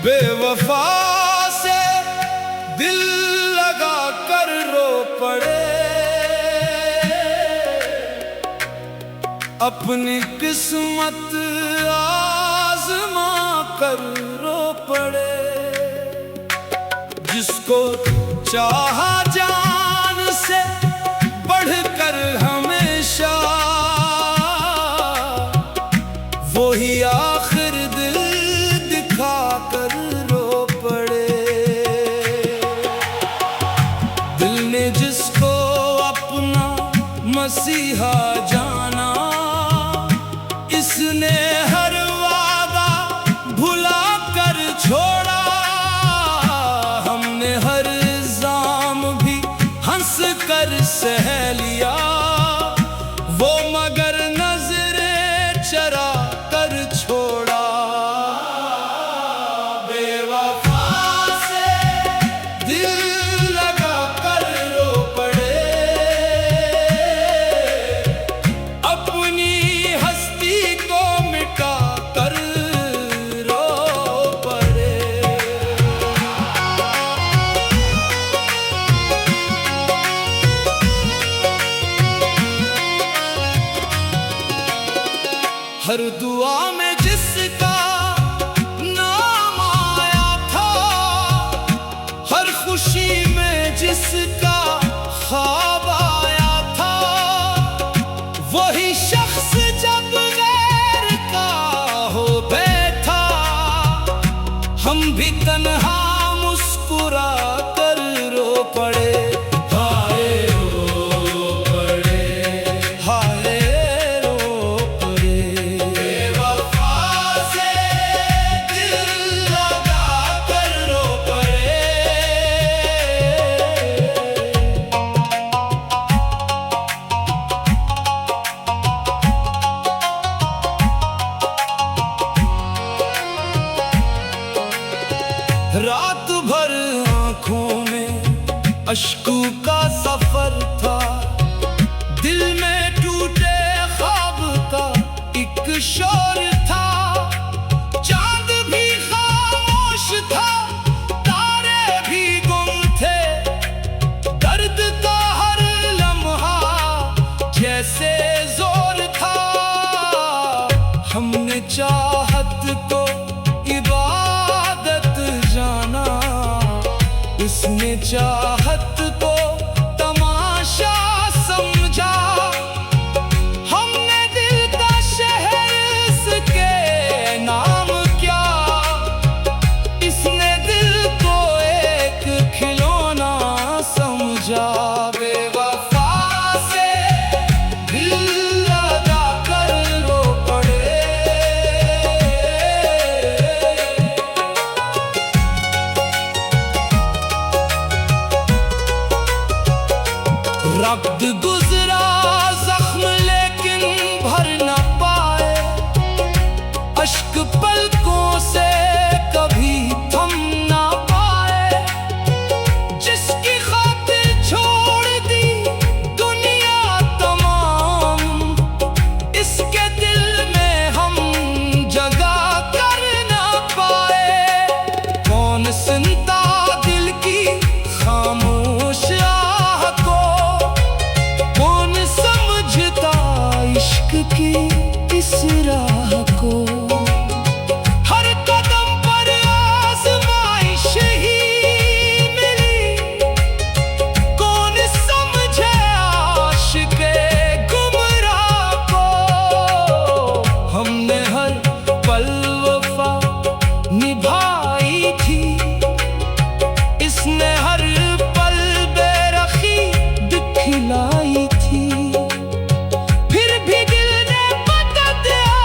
बेवफा से दिल लगा कर रो पड़े, अपनी किस्मत आजमा कर रो पड़े। जिसको चाहा जान से बढ़कर हमेशा, वो ही आखिर दिल दिखा कर रो पड़े। दिल ने जिसको अपना मसीहा जाना, इसने हर वादा भुला कर छोड़ा। हमने हर इल्जाम भी हंस कर सह लिया, वो मगर नजरे चरा कर छोड़ा। बेवफा से दिल लगा कर रो पड़े, अपनी हस्ती को मिटा कर रो पड़े। हर दुआ में जिसका नाम आया था, हर खुशी में जिसका ख्वाब आया था, वही शख्स जब गैर का हो बैठा, हम भी तन्हा मुस्कुरा कर रो पड़े। रात भर आंखों में अश्कों का सफर था, दिल में टूटे ख्वाब का एक शोर था। चांद भी खामोश था, तारे भी गुम थे, दर्द का हर लम्हा जैसे जोर था। हमने चाहत को इबादत जाना, इसने चाहत को तमाशा समझा। हमने दिल का शहर इसके नाम किया, इसने दिल को एक खिलौना समझा। बेवफा से दिल लगा कर रो पड़े, वक्त गुजरा जख्म लेकिन भर न पाए, अश्क पलकों से कभी थम न पाए। जिसकी खातिर छोड़ दी दुनिया तमाम, इसके दिल में हम जगह कर न पाए। कौन सुनता दिल की खामोश आह को, इश्क की इस राह को। हर कदम पर आज़माइश ही मिली, कौन समझे आशिक़े गुमराह को। हमने हर पल वफा निभाई थी, इसने हर पल बेरखी दिखलाई थी। फिर भी दिल ने बता दिया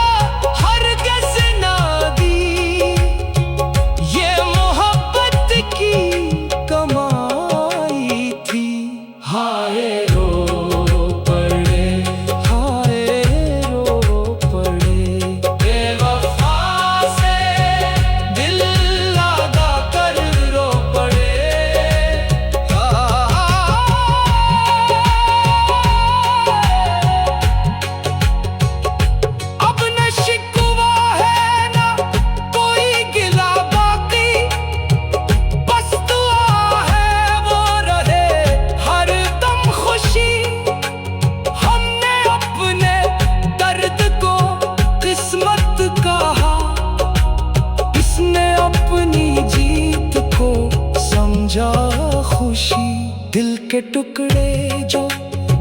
के टुकड़े जो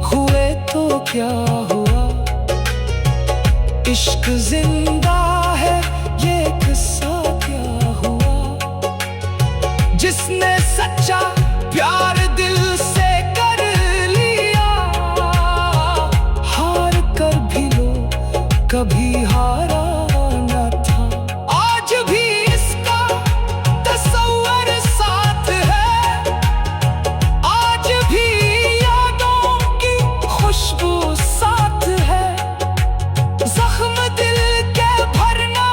हुए तो क्या हुआ, इश्क जिंदा है ये किस्सा क्या हुआ। जिसने सच्चा प्यार दिल से कर लिया, हार कर भी लो कभी हारा न था। आज भी इसका तस्वर साथ है, आज भी यादों की खुशबू साथ है। जख्म दिल के भर ना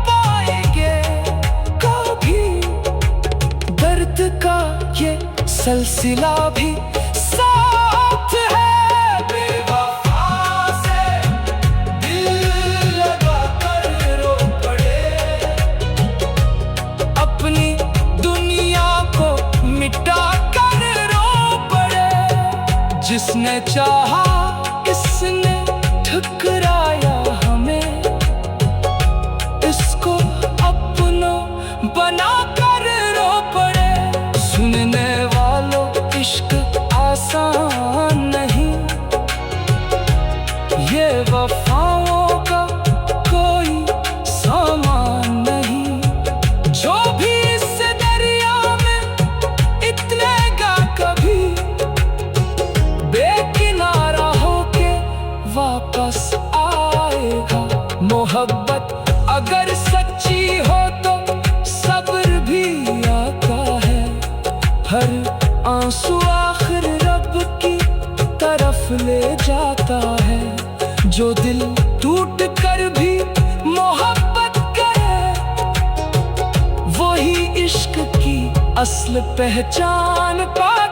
पाएंगे कभी, दर्द का ये सिलसिला भी साथ है। बेवफा से दिल लगा कर रो पड़े, अपनी दुनिया को मिटा कर रो पड़े। जिसने चाहा इसने ठुकराया हमें, इसको अपनों बना कर रो पड़े। सुनने वालों इश्क आसान नहीं, ये वफाओं का कोई सामान नहीं। जो भी इस दरिया में इतरेगा कभी, बेकिनारा होके वापस आएगा। मोहब्बत अगर सच्ची हो तो सब्र भी आता है। हर आंसू आखिर रब की तरफ ले जाता है। जो दिल टूट कर भी मोहब्बत करे, वही इश्क की असल पहचान पाता है।